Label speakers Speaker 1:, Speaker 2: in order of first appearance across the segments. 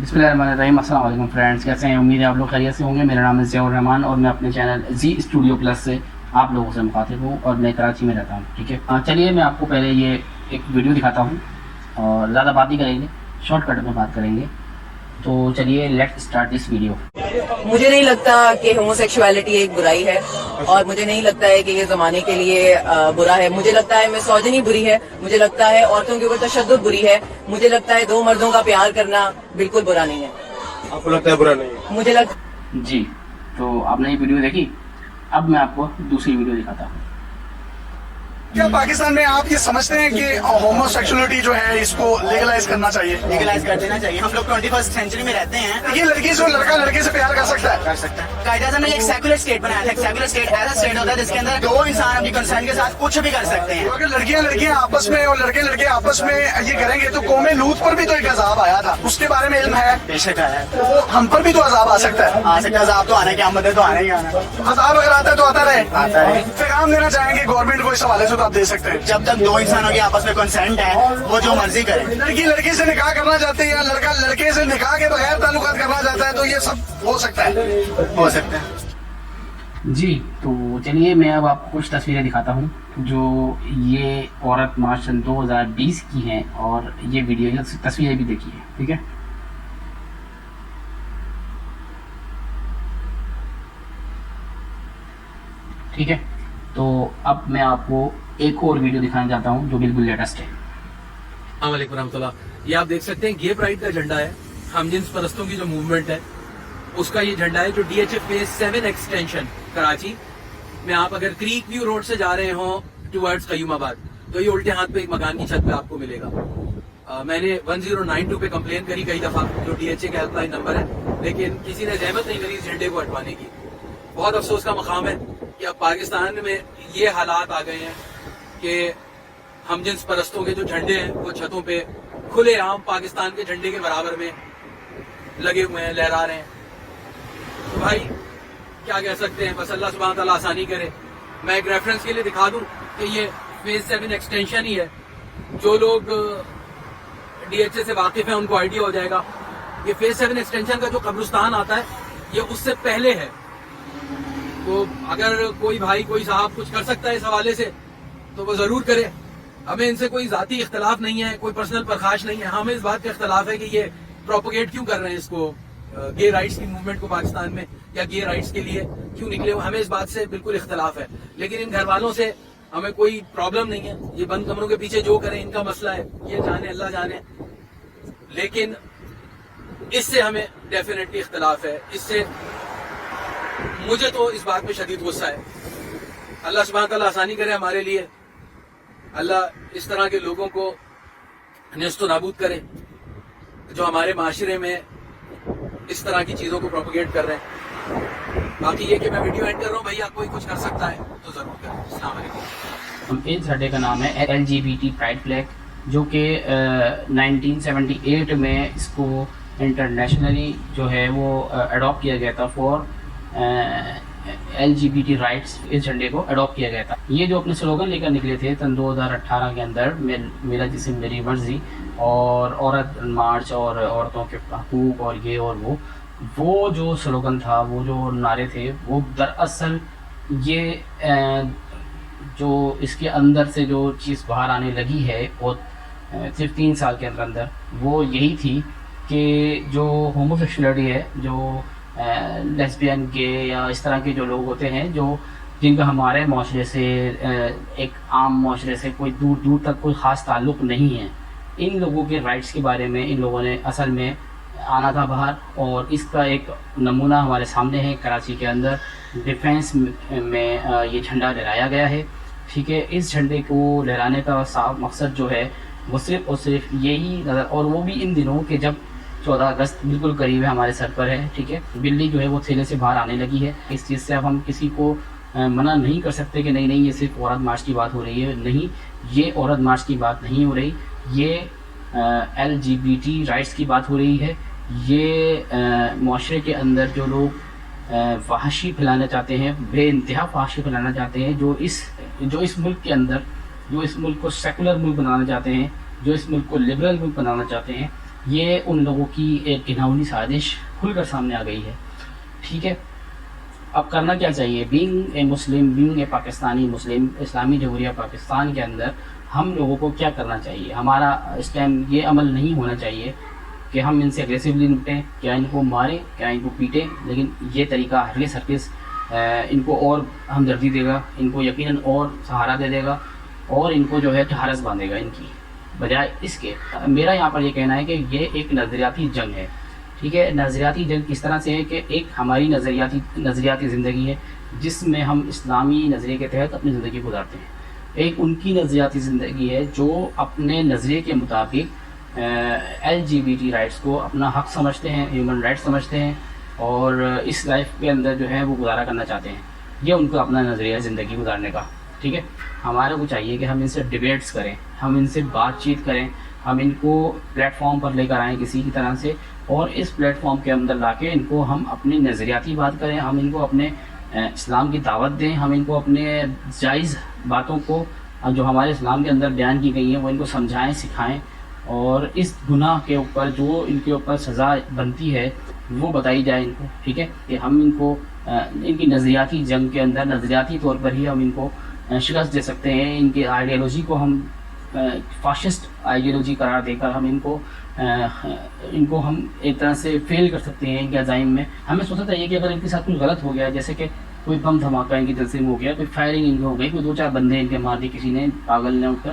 Speaker 1: बिस्मिल्लाहिर्रहमानिर्रहीम। अस्सलाम वालेकुम फ्रेंड्स, कैसे हैं? उम्मीद है आप लोग खैरियत से होंगे। मेरा नाम है ज़ियाउर रहमान और मैं अपने चैनल जी स्टूडियो प्लस से आप लोगों से मुखातिब हूँ और मैं कराची में रहता हूँ। ठीक है, चलिए मैं आपको पहले ये एक वीडियो दिखाता हूँ और ज़्यादा बात नहीं करेंगे, शॉर्टकट में बात करेंगे। तो चलिए लेट्स स्टार्ट दिस वीडियो।
Speaker 2: मुझे नहीं लगता कि होमोसेक्सुअलिटी एक बुराई है और मुझे नहीं लगता है कि ये जमाने के लिए बुरा है। मुझे लगता है मिसोजिनी बुरी है, मुझे लगता है औरतों के ऊपर तशद्दुद बुरी है, मुझे लगता है दो मर्दों का प्यार करना बिल्कुल बुरा नहीं है।
Speaker 3: आपको लगता है बुरा नहीं है?
Speaker 2: मुझे लगता
Speaker 1: जी, तो आपने ये वीडियो देखी, अब मैं आपको दूसरी वीडियो दिखाता हूँ।
Speaker 4: क्या पाकिस्तान में आप ये समझते हैं कि होमोसेक्सुअलिटी जो है इसको लीगलाइज करना चाहिए?
Speaker 5: लीगलाइज कर देना चाहिए। हम लोग 21st सेंचुरी में रहते हैं।
Speaker 4: ये लड़की से लड़का लड़के से प्यार कर सकता है?
Speaker 5: कर सकता है। कायदे आज़म ने एक सेकुलर स्टेट बनाया था। सेकुलर स्टेट ऐसा स्टेट होता है जिसके अंदर दो इंसान अपनी कंसर्न के साथ कुछ भी कर सकते हैं।
Speaker 4: तो अगर लड़कियां आपस में और लड़के आपस में ये करेंगे तो कौमे लूत पर भी तो एक अजाब आया था, उसके बारे में इल्म है?
Speaker 5: बेशक आया है।
Speaker 4: तो हम पर भी तो अजाब आ सकता है।
Speaker 5: आ सकता है अजाब तो आने की आमद है, तो आने ही आना है।
Speaker 4: अजाब अगर आता है तो आता रहे।
Speaker 5: आता है।
Speaker 4: पैगाम देना चाहेंगे गवर्नमेंट को इस हवाले से तो आप दे सकते हैं।
Speaker 5: जब तक दो इंसानों के आपस में कंसेंट है वो जो मर्जी करे।
Speaker 4: लड़की लड़के से निकाह करना चाहते हैं या लड़का लड़के से निकाह के बगैर ताल्लुकात करना चाहता है, तो ये सब हो सकता है।
Speaker 5: हो सकता है।
Speaker 1: जी, तो चलिए मैं अब आपको कुछ तस्वीरें दिखाता हूँ जो ये औरत मार्च 2020 की हैं और ये वीडियो तस्वीरें भी देखी है। ठीक है, ठीक है, तो अब मैं आपको एक और वीडियो दिखाना चाहता हूँ जो बिल्कुल लेटेस्ट है।
Speaker 6: अस्सलाम वालेकुम रहमतुल्लाह। ये आप देख सकते हैं गे प्राइड का झंडा है। हमजिन्स परस्तों की जो मूवमेंट है उसका ये झंडा है जो DHA फेज 7 एक्सटेंशन कराची में, आप अगर क्रीक व्यू रोड से जा रहे हो टुवर्ड्स कयूमाबाद तो ये उल्टे हाथ पे एक मकान की छत पे आपको मिलेगा। मैंने 1092 पे कंप्लेन करी कई दफा, जो DHA का हेल्पलाइन नंबर है, लेकिन किसी ने जहमत नहीं करी इस झंडे को हटवाने की। बहुत अफसोस का मकाम है कि अब पाकिस्तान में ये हालात आ गए हैं कि हमजिन्स परस्तों के जो झंडे हैं वो छतों पे खुले आम पाकिस्तान के झंडे के बराबर में लगे हुए हैं, लहरा रहे हैं। तो भाई क्या कह सकते हैं, बस अल्लाह सुब्हान तआला आसानी करे। मैं एक रेफरेंस के लिए दिखा दूं कि ये फेज 7 एक्सटेंशन ही है। जो लोग DHA से वाकिफ है उनको आइडिया हो जाएगा। ये फेज 7 एक्सटेंशन का जो कब्रिस्तान आता है ये उससे पहले है। तो अगर कोई भाई कोई साहब कुछ कर सकता है इस हवाले से तो वो जरूर करे। हमें इनसे कोई जाती इख्तलाफ नहीं है, कोई पर्सनल परखाश नहीं है। हमें इस बात का इख्तलाफ है कि ये प्रोपोगेट क्यों कर रहे हैं इसको, गे राइट्स की मूवमेंट को पाकिस्तान में, या गे राइट्स के लिए क्यों निकले। हमें इस बात से बिल्कुल इख्तलाफ है, लेकिन इन घर वालों से हमें कोई प्रॉब्लम नहीं है। ये बंद कमरों के पीछे जो करें इनका मसला है, ये जाने अल्लाह जाने। लेकिन इससे हमें डेफिनेटली इख्तलाफ है। इससे मुझे तो इस बात में शदीद गुस्सा है। अल्लाह सुब्हान तआला आसानी करे हमारे लिए। अल्लाह इस तरह के लोगों को नेस्तो नाबूद करे जो हमारे माशरे में इस तरह की चीज़ों को प्रोपोगेट कर रहे हैं। बाकी ये कि मैं वीडियो एंड कर रहा हूँ, भैया कोई कुछ कर सकता है तो ज़रूर करें। अस्सलाम वालेकुम।
Speaker 1: इस झंडे का नाम है LGBT प्राइड फ्लैग, जो कि 1978 में इसको इंटरनेशनली जो है वो अडॉप्ट किया गया था फॉर LGBT राइट्स। इस झंडे को अडॉप्ट किया गया था। ये जो अपने स्लोगन लेकर निकले थे सन 2018 के अंदर, मेरा जिस्म मेरी मर्जी और औरत मार्च और औरतों के हकूक और ये और वो जो स्लोगन था, वो जो नारे थे, वो दरअसल ये जो इसके अंदर से जो चीज़ बाहर आने लगी है वो सिर्फ 3 साल के अंदर वो यही थी कि जो होमोसेक्सुअलिटी है, जो लेस्बियन गे या इस तरह के जो लोग होते हैं जो जिनका हमारे माशरे से एक आम माशरे से कोई दूर दूर तक कोई ख़ास ताल्लुक़ नहीं है, इन लोगों के राइट्स के बारे में इन लोगों ने असल में आना था बाहर। और इसका एक नमूना हमारे सामने है। कराची के अंदर डिफेंस में ये झंडा लहराया गया है। ठीक है, इस झंडे को लहराने का साफ मकसद जो है वो सिर्फ और सिर्फ यही नज़र, और वो भी इन दिनों के जब 14 अगस्त बिल्कुल करीब है, हमारे सर पर है। ठीक है, बिल्ली जो है वो थैले से बाहर आने लगी है। इस चीज़ से अब हम किसी को मना नहीं कर सकते कि नहीं ये सिर्फ औरत मार्च की बात हो रही है। नहीं, ये औरत मार्च की बात नहीं हो रही, ये LGBT राइट्स की बात हो रही है। ये माशरे के अंदर जो लोग फहाशी फैलाना चाहते हैं, बेइंतहा फहाशी फैलाना चाहते हैं, जो इस मुल्क के अंदर, जो इस मुल्क को सेकुलर मुल्क बनाना चाहते हैं, जो इस मुल्क को लिबरल मुल्क बनाना चाहते हैं, یہ ان لوگوں کی ایک گھناؤنی سازش کھل کر سامنے آ گئی ہے. ٹھیک ہے, اب کرنا کیا چاہیے؟ Being a Muslim, being a Pakistani Muslim, اسلامی جمہوریہ پاکستان کے اندر ہم لوگوں کو کیا کرنا چاہیے؟ ہمارا اس ٹائم یہ عمل نہیں ہونا چاہیے کہ ہم ان سے اگریسولی نپٹیں، کیا ان کو ماریں، کیا ان کو پیٹیں، لیکن یہ طریقہ ہرگز ان کو اور ہمدردی دے گا، ان کو یقیناً اور سہارا دے دے گا، اور ان کو جو ہے ڈھارس باندھے گا ان کی. بجائے اس کے میرا یہاں پر یہ کہنا ہے کہ یہ ایک نظریاتی جنگ ہے. ٹھیک ہے, نظریاتی جنگ کس طرح سے ہے کہ ایک ہماری نظریاتی زندگی ہے جس میں ہم اسلامی نظریے کے تحت اپنی زندگی گزارتے ہیں. ایک ان کی نظریاتی زندگی ہے جو اپنے نظریے کے مطابق LGBT رائٹس کو اپنا حق سمجھتے ہیں، ہیومن رائٹس سمجھتے ہیں، اور اس لائف کے اندر جو ہے وہ گزارا کرنا چاہتے ہیں. یہ ان کو اپنا نظریہ زندگی گزارنے کا. ٹھیک ہے, ہمارے کو چاہیے کہ ہم ان سے ڈیبیٹس کریں، ہم ان سے بات چیت کریں، ہم ان کو پلیٹ فارم پر لے کر آئیں کسی کی طرح سے، اور اس پلیٹ فارم کے اندر لا کے ان کو ہم اپنی نظریاتی بات کریں، ہم ان کو اپنے اسلام کی دعوت دیں، ہم ان کو اپنے جائز باتوں کو جو ہمارے اسلام کے اندر بیان کی گئی ہیں وہ ان کو سمجھائیں، سکھائیں، اور اس گناہ کے اوپر جو ان کے اوپر سزا بنتی ہے وہ بتائی جائے ان کو. ٹھیک ہے, کہ ہم ان کو ان کی نظریاتی جنگ کے اندر نظریاتی طور پر ہی ہم ان کو شکست دے سکتے ہیں. ان کی آئیڈیالوجی کو ہم فاشسٹ آئیڈیالوجی قرار دے کر ہم ان کو ہم ایک طرح سے فیل کر سکتے ہیں ان کے عزائم میں. ہمیں سوچا تھا یہ کہ اگر ان کے ساتھ کچھ غلط ہو گیا، جیسے کہ کوئی بم دھماکہ ان کی طرف سے ہو گیا، کوئی فائرنگ ان کی ہو گئی، کوئی 2-4 بندے ان کے مار دی کسی نے، پاگل نے اٹھ کر،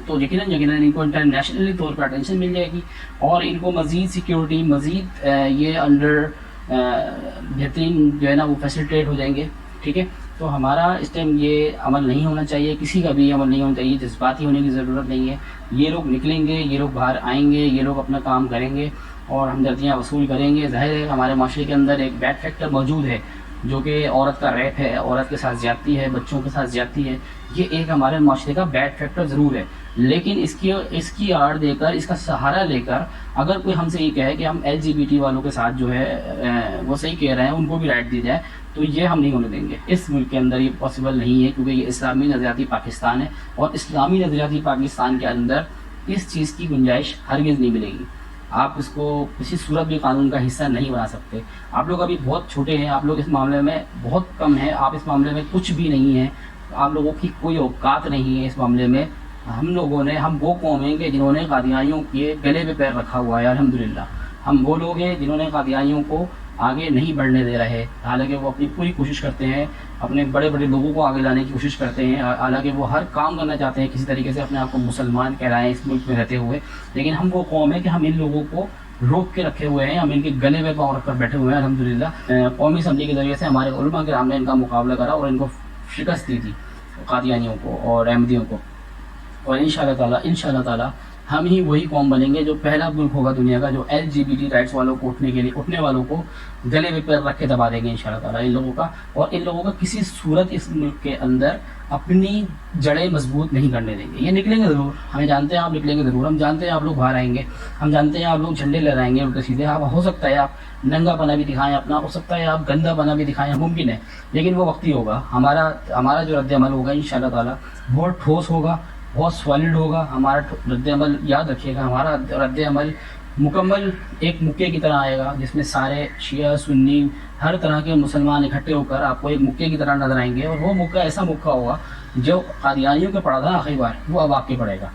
Speaker 1: تو یقیناً ان کو انٹرنیشنلی طور پر اٹینشن مل جائے گی، اور ان کو مزید سیکیورٹی، مزید یہ انڈر بہترین جو ہے نا وہ فیسلٹیٹ ہو جائیں گے. ٹھیک ہے, تو ہمارا اس ٹائم یہ عمل نہیں ہونا چاہیے، کسی کا بھی عمل نہیں ہونا چاہیے، جذباتی ہونے کی ضرورت نہیں ہے. یہ لوگ نکلیں گے، یہ لوگ باہر آئیں گے، یہ لوگ اپنا کام کریں گے اور ہمدردیاں وصول کریں گے. ظاہر ہے ہمارے معاشرے کے اندر ایک بیڈ فیکٹر موجود ہے جو کہ عورت کا ریپ ہے، عورت کے ساتھ زیادتی ہے، بچوں کے ساتھ زیادتی ہے. یہ ایک ہمارے معاشرے کا بیڈ فیکٹر ضرور ہے، لیکن اس کی آڑ دے کر، اس کا سہارا لے کر اگر کوئی ہم سے یہ کہے کہ ہم LGBT والوں کے ساتھ جو ہے وہ صحیح کہہ رہے ہیں، ان کو بھی رائٹ دی جائے، تو یہ ہم نہیں ہونے دیں گے. اس ملک کے اندر یہ پاسبل نہیں ہے، کیونکہ یہ اسلامی نظریاتی پاکستان ہے، اور اسلامی نظریاتی پاکستان کے اندر اس چیز کی گنجائش ہرگز نہیں ملے گی. آپ اس کو کسی صورت بھی قانون کا حصہ نہیں بنا سکتے. آپ لوگ ابھی بہت چھوٹے ہیں، آپ لوگ اس معاملے میں بہت کم ہیں، آپ اس معاملے میں کچھ بھی نہیں ہیں، آپ لوگوں کی کوئی اوقات نہیں ہے اس معاملے میں. ہم وہ قوم ہیں کہ جنہوں نے قادیانیوں کے گلے پہ پیر رکھا ہوا ہے. الحمدللہ ہم وہ لوگ ہیں جنہوں نے قادیانیوں کو آگے نہیں بڑھنے دے رہے، حالانکہ وہ اپنی پوری کوشش کرتے ہیں، اپنے بڑے بڑے لوگوں کو آگے لانے کی کوشش کرتے ہیں، حالانکہ وہ ہر کام کرنا چاہتے ہیں کسی طریقے سے اپنے آپ کو مسلمان کہلائیں اس ملک میں رہتے ہوئے. لیکن ہم وہ قوم ہے کہ ہم ان لوگوں کو روک کے رکھے ہوئے ہیں، ہم ان کے گلے میں پاؤں رکھ کر بیٹھے ہوئے ہیں. الحمدللہ قومی اسمبلی کے ذریعے سے ہمارے علماء کرام نے ان کا مقابلہ کرا اور ان کو شکست دی تھی، قادیانیوں کو اور احمدیوں کو. اور انشاءاللہ تعالی ہم ہی وہی قوم بنیں گے جو پہلا ملک ہوگا دنیا کا جو LGBT رائٹس والوں کو اٹھنے والوں کو گلے میں پیر رکھ کے دبا دیں گے انشاءاللہ تعالی ان لوگوں کا. اور ان لوگوں کا کسی صورت اس ملک کے اندر اپنی جڑیں مضبوط نہیں کرنے دیں گے. یہ نکلیں گے ضرور، ہمیں جانتے ہیں آپ نکلیں گے ضرور، ہم جانتے ہیں آپ لوگ باہر آئیں گے، ہم جانتے ہیں آپ لوگ جھنڈے لہرائیں گے الٹے سیدھے. آپ ہو سکتا ہے آپ ننگا پنا بھی دکھائیں اپنا، ہو سکتا ہے آپ گندا پنا بھی دکھائیں، ممکن ہے، لیکن وہ وقتی ہوگا. ہمارا جو رد عمل ہوگا انشاءاللہ تعالی بہت ٹھوس ہوگا، بہت سالڈ ہوگا. ہمارا رد عمل یاد رکھیے گا، ہمارا رد عمل مکمل ایک مکے کی طرح آئے گا جس میں سارے شیعہ سنی ہر طرح کے مسلمان اکٹھے ہو کر آپ کو ایک مکے کی طرح نظر آئیں گے. اور وہ مکہ ایسا مکہ ہوگا جو قادیانیوں کے پڑا تھا آخری بار، وہ اب آپ کے پڑے گا.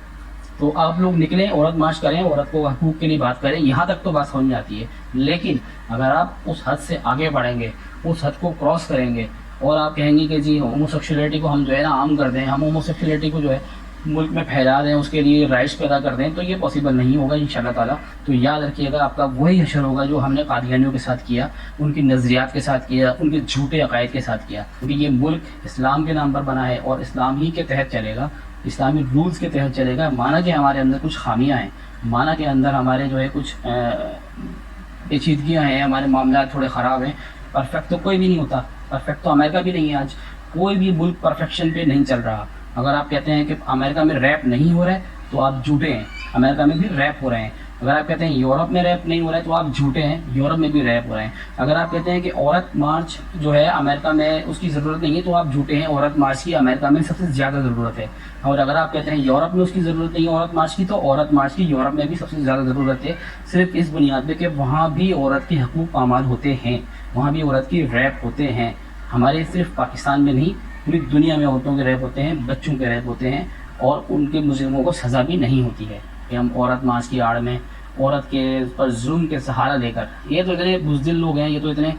Speaker 1: تو آپ لوگ نکلیں، عورت مارچ کریں، عورت کو حقوق کے لیے بات کریں، یہاں تک تو بات سمجھ جاتی ہے. لیکن اگر آپ اس حد سے آگے بڑھیں گے، اس حد کو کراس کریں گے اور آپ کہیں گے کہ جی ہوموسیکشولیٹی کو ہم جو ہے نا عام کر دیں، ہم ہوموسیکشولیٹی کو جو ہے ملک میں پھیلا دیں، اس کے لیے رائٹس پیدا کر دیں، تو یہ پاسبل نہیں ہوگا انشاءاللہ تعالیٰ. تو یاد رکھیے گا آپ کا وہی حشر ہوگا جو ہم نے قادیانیوں کے ساتھ کیا، ان کی نظریات کے ساتھ کیا، ان کے جھوٹے عقائد کے ساتھ کیا. کیونکہ یہ ملک اسلام کے نام پر بنا ہے اور اسلام ہی کے تحت چلے گا، اسلامی رولز کے تحت چلے گا. مانا کہ ہمارے اندر کچھ خامیاں ہیں، مانا کہ اندر ہمارے جو ہے کچھ پیچیدگیاں ہیں، ہمارے معاملات تھوڑے خراب ہیں. پرفیکٹ تو کوئی بھی نہیں ہوتا، پرفیکٹ تو امریکہ بھی نہیں ہے. آج کوئی بھی ملک پرفیکشن پہ نہیں چل رہا. اگر آپ کہتے ہیں کہ امریکہ میں ریپ نہیں ہو رہا ہے تو آپ جھوٹے ہیں، امریکہ میں بھی ریپ ہو رہے ہیں. अगर आप कहते हैं यूरोप में रैप नहीं हो रहा है तो आप झूठे हैं, यूरोप में भी रैप हो रहे हैं। अगर आप कहते हैं कि औरत मार्च जो है अमेरिका में उसकी ज़रूरत नहीं है तो आप झूठे हैं, औरत मार्च की अमेरिका में सबसे ज़्यादा ज़रूरत है। और अगर आप कहते हैं यूरोप में उसकी ज़रूरत नहीं है औरत मार्च की, तो औरत मार्च की यूरोप में भी सबसे ज़्यादा ज़रूरत है, सिर्फ इस बुनियाद पे कि वहाँ भी औरत के हकूक़ पामाल होते हैं, वहाँ भी औरत की रैप होते हैं। हमारे सिर्फ पाकिस्तान में नहीं, पूरी दुनिया में औरतों के रैप होते हैं, बच्चों के रैप होते हैं, और उनके मुजरिमों को सज़ा भी नहीं होती है कि हम औरत मार्च की आड़ में औरत के पर जुल्म के सहारा लेकर, ये तो इतने बुज़दिल लोग हैं, ये तो इतने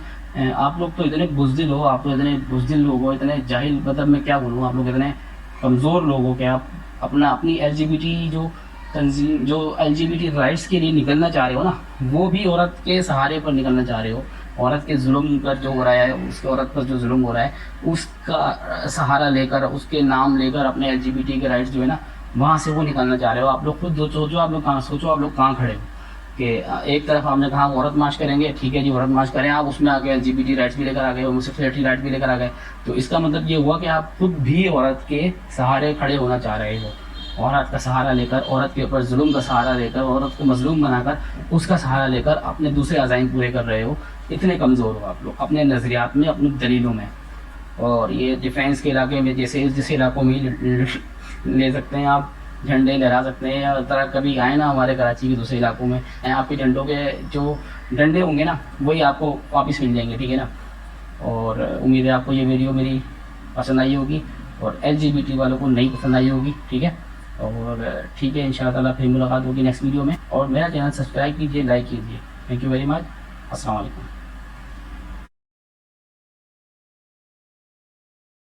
Speaker 1: आप लोग तो इतने बुज़दिल हो, आप तो इतने बुज़दिल लोग हो, इतने जाहिल, मतलब मैं क्या बोलूँ, आप लोग इतने कमज़ोर लोग हो कि आप अपनी LGBT जो तंजीम, जो LGBT राइट्स के लिए निकलना चाह रहे हो ना, वो भी औरत के सहारे पर निकलना चाह रहे हो। औरत के जुल्म पर जो हो रहा है, उसके औरत पर जो जुल्म हो रहा है उसका सहारा लेकर, उसके नाम लेकर अपने LGBT के राइट्स जो है ना वहाँ से वो निकालना चाह रहे हो। आप लोग खुद सोचो, आप लोग कहाँ खड़े हो कि एक तरफ आपने कहा औरत मार्च करेंगे, ठीक है जी औरत मार्च करें, आप उसमें आके LGBT राइट्स भी लेकर आ गए, होमोसेक्सुअलिटी राइट्स भी लेकर आ गए, तो इसका मतलब ये हुआ कि आप खुद भी औरत के सहारे खड़े होना चाह रहे हो। औरत का सहारा लेकर, औरत के ऊपर जुल्म का सहारा लेकर, औरत को मजलूम बनाकर उसका सहारा लेकर अपने दूसरे अज़ाइम पूरे कर रहे हो। इतने कमज़ोर हो आप लोग अपने नज़रियात में, अपनी दलीलों में। और ये डिफेंस के इलाके में जैसे जिस इलाकों में ले सकते हैं आप झंडे लहरा सकते हैं, या तरह कभी आए ना हमारे कराची के दूसरे इलाकों में, आपके झंडों के जो डंडे होंगे ना वही आपको वापस मिल जाएंगे, ठीक है ना। और उम्मीद है आपको ये वीडियो मेरी पसंद आई होगी और LGBT वालों को नहीं पसंद आई होगी, ठीक है। और ठीक है, इंशाअल्लाह फिर मुलाकात होगी नेक्स्ट वीडियो में। और मेरा चैनल सब्सक्राइब कीजिए, लाइक कीजिए। Thank you very much. अस्सलाम वालेकुम।